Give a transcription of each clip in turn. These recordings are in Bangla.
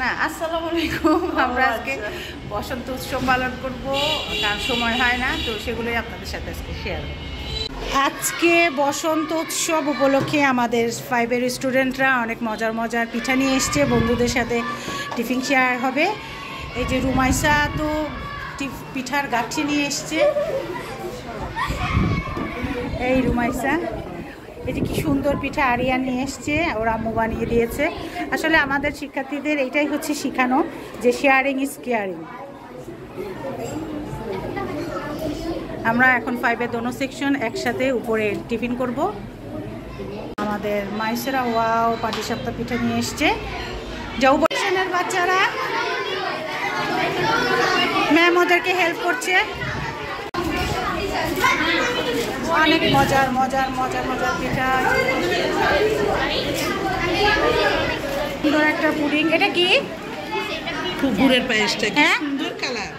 না, আসসালামু আলাইকুম। আমরা আজকে বসন্ত উৎসব পালন করব, কারণ সময় হয় না, তো সেগুলোই আপনাদের সাথে আজকে শেয়ার করব। আজকে বসন্ত উৎসব উপলক্ষে আমাদের 5-এর স্টুডেন্টরা অনেক মজার মজার পিঠা নিয়ে এসছে, বন্ধুদের সাথে টিফিন শেয়ার হবে। এই যে রুমাইসা তো পিঠার গাঠি নিয়ে এসছে, এই রুমাইসা। এই যে কি সুন্দর পিঠা আরিয়া নিয়ে এসছে, ওর আম্মু বানিয়ে দিয়েছে। আসলে আমাদের শিক্ষার্থীদের এইটাই হচ্ছে শেখানো যে শেয়ারিং ইজ কেয়ারিং। আমরা এখন 5-এর দোনো সেকশন একসাথে উপরে টিফিন করব। আমাদের মাইসেরা ওয়াও পাটিসাপটা পিঠা নিয়ে এসছে। যাও বসেনের বাচ্চারা, ম্যাম ওদেরকে হেল্প করছে। অনেক মজার মজার মজার মজার পিঠা, সুন্দর একটা পুডিং। এটা কি? গুড়ের পায়েসটা কি সুন্দর কালার,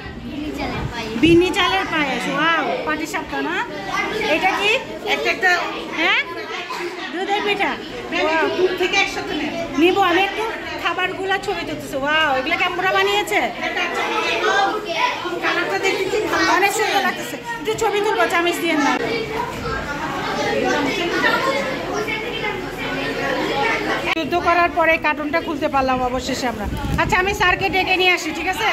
বিনি চালের পায়েস। ওয়াও, পাটিসাপটা না? এটা কি? একটা হ্যাঁ, দুধের পিঠা। দুধ থেকে একসাথে নিবো আমি একটু। খাবারগুলো ছবি তুলতেছে। ওয়াও, এগুলো ক্যামেরা বানিয়েছে, অনেক সুন্দর লাগতেছে। একটু ছবি তুলবো, চামিচ দিয়ে না। যুদ্ধ করার পরে কার্টুনটা খুলতে পারলাম অবশেষে আমরা। আচ্ছা, আমি স্যারকে ডেকে নিয়ে আসি, ঠিক আছে?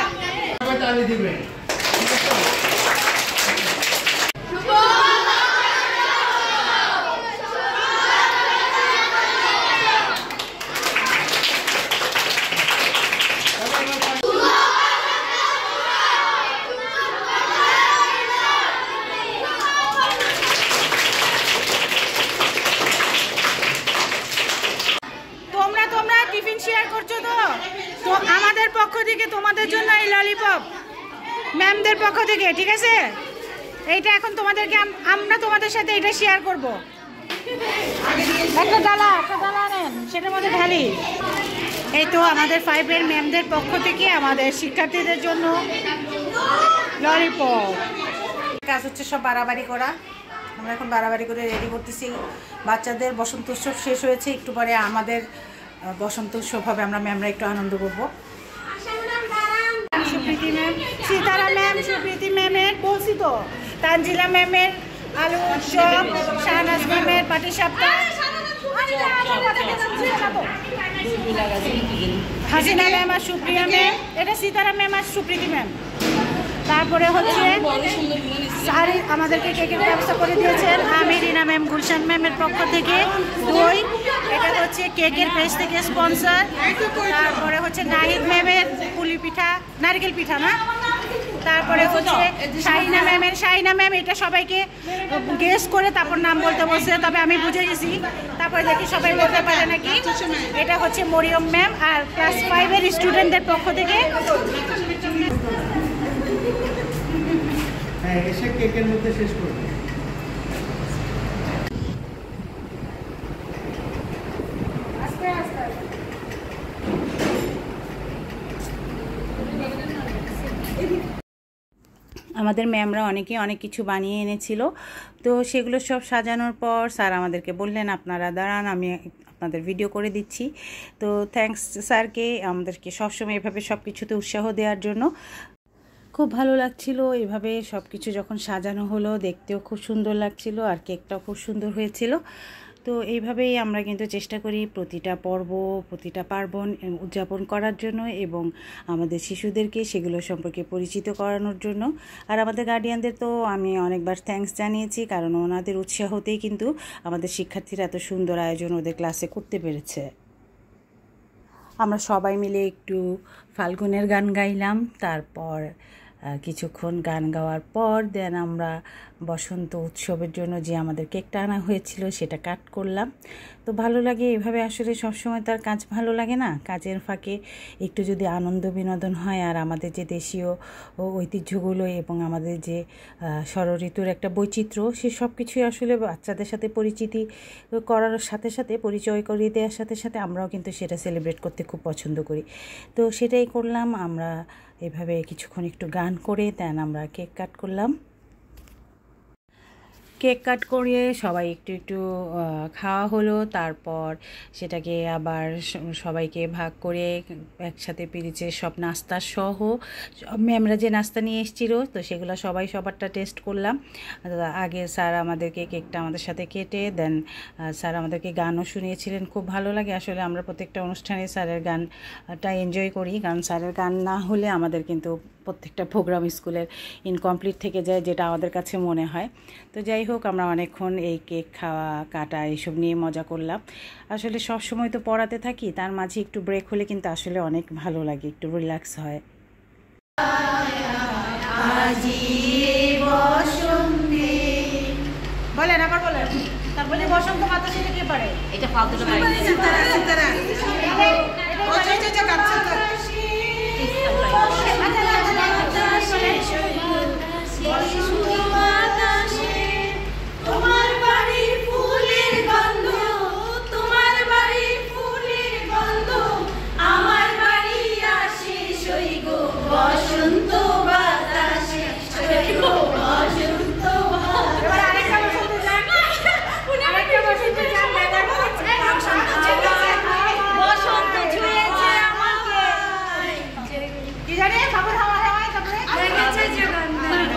তোমরা টিফিন শেয়ার করছো তো? তো আমাদের পক্ষ থেকে তোমাদের জন্য এই ললিপপ, ম্যামদের পক্ষ থেকে, ঠিক আছে? এইটা এখন তোমাদেরকে আমরা তোমাদের সাথে এটা শেয়ার করব। একটা ডালা নেন, সেটার মধ্যে ঢালি। এই তো আমাদের 5-এর ম্যামদের পক্ষ থেকে আমাদের শিক্ষার্থীদের জন্য ললিপপ। কাজ হচ্ছে সব বাড়াবাড়ি করা। আমরা এখন বাড়াবাড়ি করে রেডি করতেছি। বাচ্চাদের বসন্ত উৎসব শেষ হয়েছে, একটু পরে আমাদের বসন্ত উৎসব হবে। আমরা ম্যামরা একটু আনন্দ করবো। সুপ্রীতি ম্যাম, সীতারা ম্যাম, সুপ্রীতি ম্যামের বলছি তো, তানজিলা ম্যামের আলু চপ, শাহনাজ ম্যামের পাটিসাপটা, হাসিনা ম্যাম আর সুপ্রিয়া ম্যাম, এটা সীতারা ম্যাম আর সুপ্রীতি ম্যাম। তারপরে হচ্ছে শাড়ি আমাদেরকে কেকের ব্যবস্থা করে দিয়েছেন আমি, রিনা ম্যাম, গুলশান ম্যামের পক্ষ থেকে দই। এটা হচ্ছে কেকের পেজ থেকে স্পন্সর। তারপরে হচ্ছে নাহিদ ম্যামের পুলি পিঠা, নারকেল পিঠা না? তারপরে হচ্ছে শাহিনা ম্যাম এটা সবাইকে গেস করে তারপর নাম বলতে বলছে, তবে আমি বুঝে গেছি। তারপরে দেখি সবাই বলতে পারে নাকি। এটা হচ্ছে মরিয়ম ম্যাম। আর ক্লাস 5-এর স্টুডেন্টদের পক্ষ থেকে এসে কেকের মধ্যে শেষ করবে। আমাদের ম্যামরা অনেকে অনেক কিছু বানিয়ে এনেছিল, তো সেগুলো সব সাজানোর পর স্যার আমাদেরকে বললেন আপনারা দাঁড়ান, আমি আপনাদের ভিডিও করে দিচ্ছি। তো থ্যাঙ্কস স্যারকে, আমাদেরকে সবসময় এভাবে সব কিছুতে উৎসাহ দেওয়ার জন্য। খুব ভালো লাগছিল এভাবে সব কিছু যখন সাজানো হলো, দেখতেও খুব সুন্দর লাগছিল, আর কেকটাও খুব সুন্দর হয়েছিল। তো এইভাবেই আমরা কিন্তু চেষ্টা করি প্রতিটা পর্ব, প্রতিটা পার্বণ উদযাপন করার জন্য এবং আমাদের শিশুদেরকে সেগুলো সম্পর্কে পরিচিত করানোর জন্য। আর আমাদের গার্ডিয়ানদের তো আমি অনেকবার থ্যাঙ্কস জানিয়েছি, কারণ ওনাদের উৎসাহতেই কিন্তু আমাদের শিক্ষার্থীরা এত সুন্দর আয়োজন ওদের ক্লাসে করতে পেরেছে। আমরা সবাই মিলে একটু ফাল্গুনের গান গাইলাম। তারপর কিছুক্ষণ গান গাওয়ার পর দেন আমরা বসন্ত উৎসবের জন্য যে আমাদের কেকটা আনা হয়েছিল সেটা কাট করলাম। তো ভালো লাগে এভাবে, আসলে সবসময় তার কাজ ভালো লাগে না, কাজের ফাঁকে একটু যদি আনন্দ বিনোদন হয়। আর আমাদের যে দেশীয় ঐতিহ্যগুলো এবং আমাদের যে ষড়ঋতুর একটা বৈচিত্র্য, সে সব কিছুই আসলে বাচ্চাদের সাথে পরিচিতি করার সাথে সাথে, পরিচয় করিয়ে দেওয়ার সাথে সাথে আমরাও কিন্তু সেটা সেলিব্রেট করতে খুব পছন্দ করি। তো সেটাই করলাম আমরা, এভাবে কিছুক্ষণ একটু গান করে দেন আমরা কেক কাট করলাম। কেক কাট করে সবাই একটু একটু খাওয়া হলো, তারপর সেটাকে আবার সবাইকে ভাগ করে একসাথে পেরেছে সব নাস্তা সহ ম্যামরা যে নাস্তা নিয়ে এসেছিলো, তো সেগুলো সবাই সবারটা টেস্ট করলাম। আগে স্যার আমাদেরকে কেকটা আমাদের সাথে কেটে দেন স্যার আমাদেরকে গানও শুনিয়েছিলেন, খুব ভালো লাগে। আসলে আমরা প্রত্যেকটা অনুষ্ঠানে স্যারের গানটা এনজয় করি, কারণ স্যারের গান না হলে আমাদের কিন্তু প্রত্যেকটা প্রোগ্রাম স্কুলের ইনকমপ্লিট থেকে যায়, যেটা আমাদের কাছে মনে হয়। তো যাই হোক, আমরা অনেকক্ষণ এই কেক খাওয়া কাটা এইসব নিয়ে মজা করলাম। আসলে সব সময় তো পড়াতে থাকি, তার মাঝে একটু ব্রেক হলে কিন্তু আসলে অনেক ভালো লাগে, একটু রিল্যাক্স হয়। বলেন আবার বলেন, তারপরে বসন্ত বাতাসে কে পারে এটা ফালতুটা পারে সিতারা সিতারা ও যা যা যা কাটছে তো তোমার বাড়ির ফুলের গন্ধ, তোমার বাড়ির ফুলের গন্ধ আমার বাড়ি আসে সই গো বসন্ত বাতাসে সই গো বসন্ত এবার আরেকটা বসন্ত যান আরেকটা বসন্ত যান বসন্ত ছুঁয়েছে আমাকে কি জানে খবর হাওয়া হাওয়া তারপরে গেছে জগন্নাথ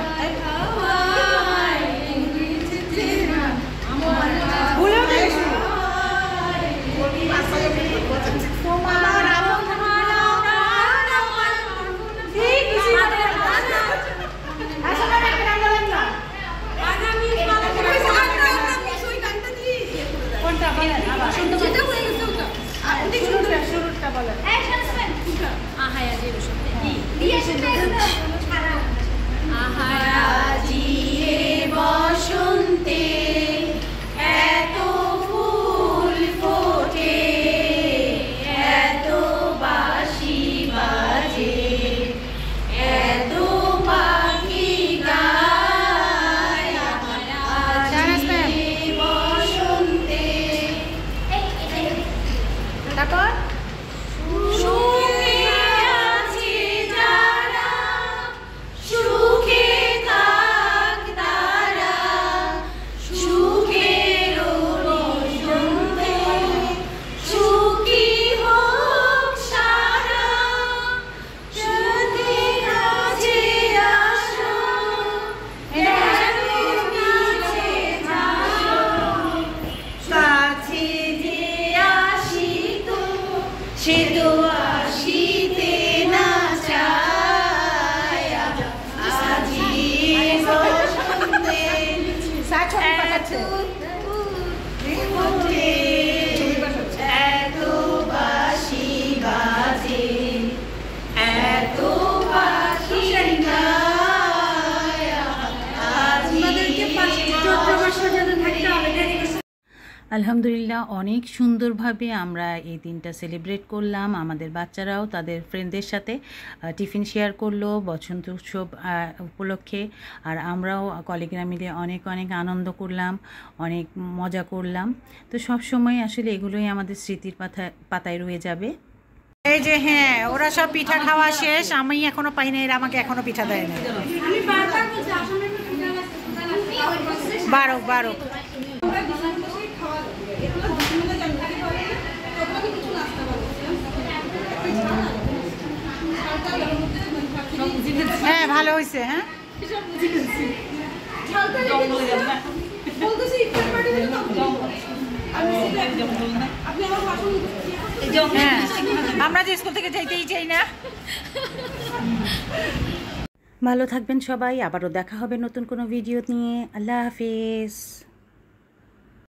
বসন্তে এত ফুল ফোটে, এত বাঁশি বাজে, এত পাখি গায় বসন্তে। তারপর সে তো আসিতে না চায় আজি বসন্তে এত বাঁশি বাজে, এত পাখি গায় আজি আলহামদুলিল্লাহ অনেক সুন্দরভাবে আমরা এই দিনটা সেলিব্রেট করলাম। আমাদের বাচ্চারাও তাদের ফ্রেন্ডদের সাথে টিফিন শেয়ার করলো বসন্ত উৎসব উপলক্ষে, আর আমরাও কলিগরা মিলে অনেক অনেক আনন্দ করলাম, অনেক মজা করলাম। তো সব সময় আসলে এগুলোই আমাদের স্মৃতির পাতায় রয়ে যাবে। এই যে হ্যাঁ, ওরা সব পিঠা খাওয়া শেষ, আমি এখনো পাই না, এরা আমাকে এখনো পিঠা দেয় না। 12 হ্যাঁ ভালো হয়েছে। হ্যাঁ আমরা যে স্কুল থেকে যাইতেই চাই না। ভালো থাকবেন সবাই, আবারও দেখা হবে নতুন কোনো ভিডিও নিয়ে। আল্লাহ হাফেজ।